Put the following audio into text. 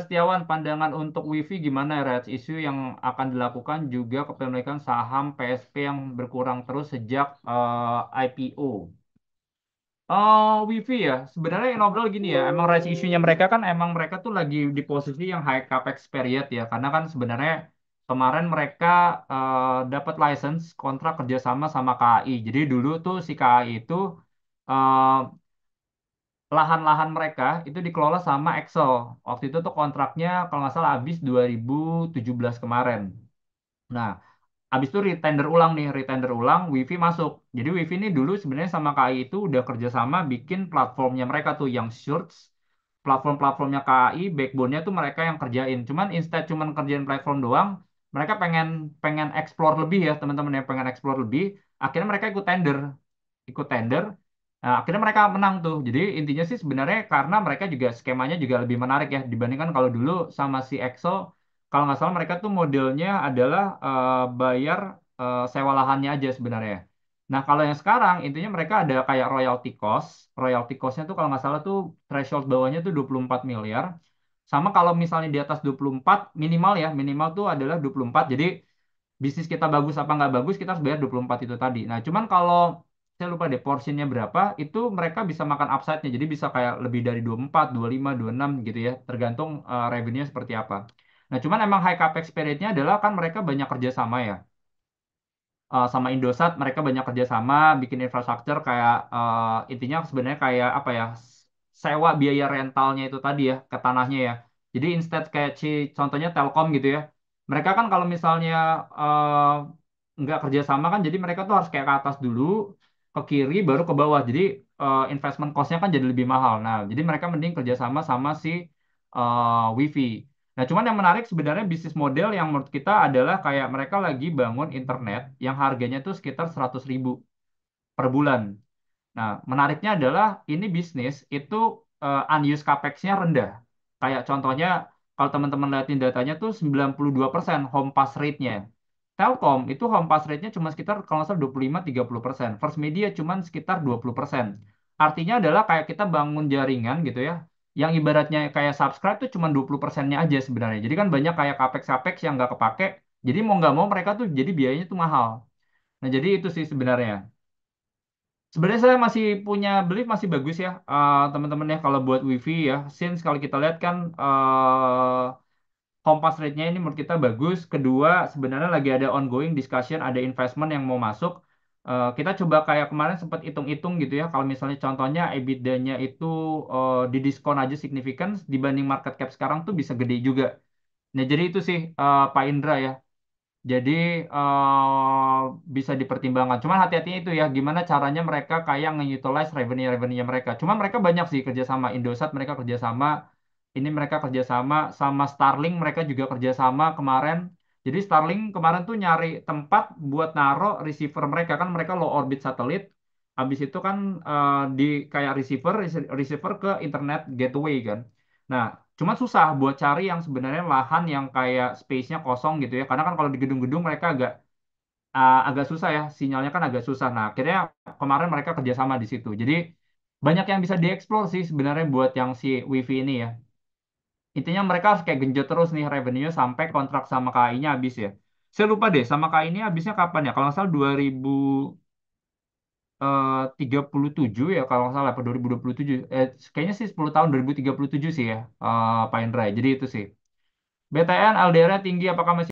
Setiawan, pandangan untuk Wifi gimana ya, Reds? Isu yang akan dilakukan juga kepemilikan saham PSP yang berkurang terus sejak IPO. Wifi ya, sebenarnya yang ngobrol gini ya, emang rights isunya mereka kan emang mereka tuh lagi di posisi yang high capex period ya, karena kan sebenarnya kemarin mereka dapat license kontrak kerjasama sama KAI. Jadi dulu tuh si KAI itu eh, lahan-lahan mereka itu dikelola sama Excel. Waktu itu tuh kontraknya kalau nggak salah habis 2017 kemarin. Nah, habis itu retender ulang nih, retender ulang, Wifi masuk. Jadi Wifi ini dulu sebenarnya sama KAI itu udah kerjasama bikin platformnya mereka tuh yang search, platform-platformnya KAI, backbone-nya tuh mereka yang kerjain. Cuman instead cuman kerjain platform doang, mereka pengen pengen explore lebih ya teman-teman yang pengen explore lebih. Akhirnya mereka ikut tender. Nah, akhirnya mereka menang tuh. Jadi intinya sih sebenarnya karena mereka juga skemanya juga lebih menarik ya dibandingkan kalau dulu sama si Excel. Kalau nggak salah mereka tuh modelnya adalah bayar sewa lahannya aja sebenarnya. Nah, kalau yang sekarang intinya mereka ada kayak royalty cost. Royalty cost-nya tuh kalau nggak salah tuh threshold bawahnya tuh 24 miliar. Sama kalau misalnya di atas 24 minimal ya, minimal tuh adalah 24. Jadi bisnis kita bagus apa nggak bagus kita harus bayar 24 itu tadi. Nah, cuman kalau saya lupa deh porsinya berapa, itu mereka bisa makan upside-nya. Jadi bisa kayak lebih dari 24, 25, 26 gitu ya, tergantung revenue-nya seperti apa. Nah, cuman emang high capex period-nya adalah kan mereka banyak kerja sama ya. Sama Indosat mereka banyak kerja sama bikin infrastruktur kayak intinya sebenarnya kayak apa ya sewa biaya rentalnya itu tadi ya ke tanahnya ya. Jadi instead kayak contohnya Telkom gitu ya. Mereka kan kalau misalnya nggak kerja sama kan jadi mereka tuh harus kayak ke atas dulu ke kiri baru ke bawah. Jadi investment cost-nya kan jadi lebih mahal. Nah, jadi mereka mending kerja sama sama si WiFi. Nah, cuman yang menarik sebenarnya bisnis model yang menurut kita adalah kayak mereka lagi bangun internet yang harganya tuh sekitar 100.000 per bulan. Nah, menariknya adalah ini bisnis itu unused capex-nya rendah. Kayak contohnya kalau teman-teman lihatin datanya tuh 92% home pass rate-nya. Telkom itu home pass rate-nya cuma sekitar kalau nggak salah 25-30%. First Media cuma sekitar 20%. Artinya adalah kayak kita bangun jaringan gitu ya. Yang ibaratnya kayak subscribe tuh cuma 20%-nya aja sebenarnya. Jadi kan banyak kayak capex-capex yang nggak kepake. Jadi mau nggak mau mereka tuh jadi biayanya tuh mahal. Nah, jadi itu sih sebenarnya. Sebenarnya saya masih punya belief masih bagus ya teman-teman ya kalau buat wifi ya. Since kalau kita lihat kan kompas rate-nya ini menurut kita bagus. Kedua sebenarnya lagi ada ongoing discussion, ada investment yang mau masuk. Kita coba kayak kemarin sempat hitung-hitung gitu ya. Kalau misalnya contohnya EBITDA-nya itu didiskon aja signifikan dibanding market cap sekarang tuh bisa gede juga. Nah jadi itu sih Pak Indra ya. Jadi bisa dipertimbangkan. Cuman hati-hatinya itu ya, gimana caranya mereka kayak nge-utilize revenue-revenue mereka. Cuma mereka banyak sih kerjasama. Indosat mereka kerjasama, ini mereka kerjasama sama Starlink mereka juga kerjasama kemarin. Jadi Starlink kemarin tuh nyari tempat buat naro receiver mereka kan mereka low orbit satelit. Habis itu kan di kayak receiver ke internet gateway kan. Nah, cuma susah buat cari yang sebenarnya lahan yang kayak space-nya kosong gitu ya. Karena kan kalau di gedung-gedung mereka agak susah ya, sinyalnya kan agak susah. Nah, akhirnya kemarin mereka kerjasama di situ. Jadi banyak yang bisa dieksplor sih sebenarnya buat yang si WiFi ini ya. Intinya mereka harus kayak genjot terus nih revenue sampai kontrak sama KAI-nya habis ya. Saya lupa deh sama KAI ini habisnya kapan ya? Kalau nggak salah 2037 ya kalau nggak salah apa 2027. Kayaknya sih 10 tahun 2037 sih ya Pak Indra. Jadi itu sih. BTN LDR-nya tinggi apakah masih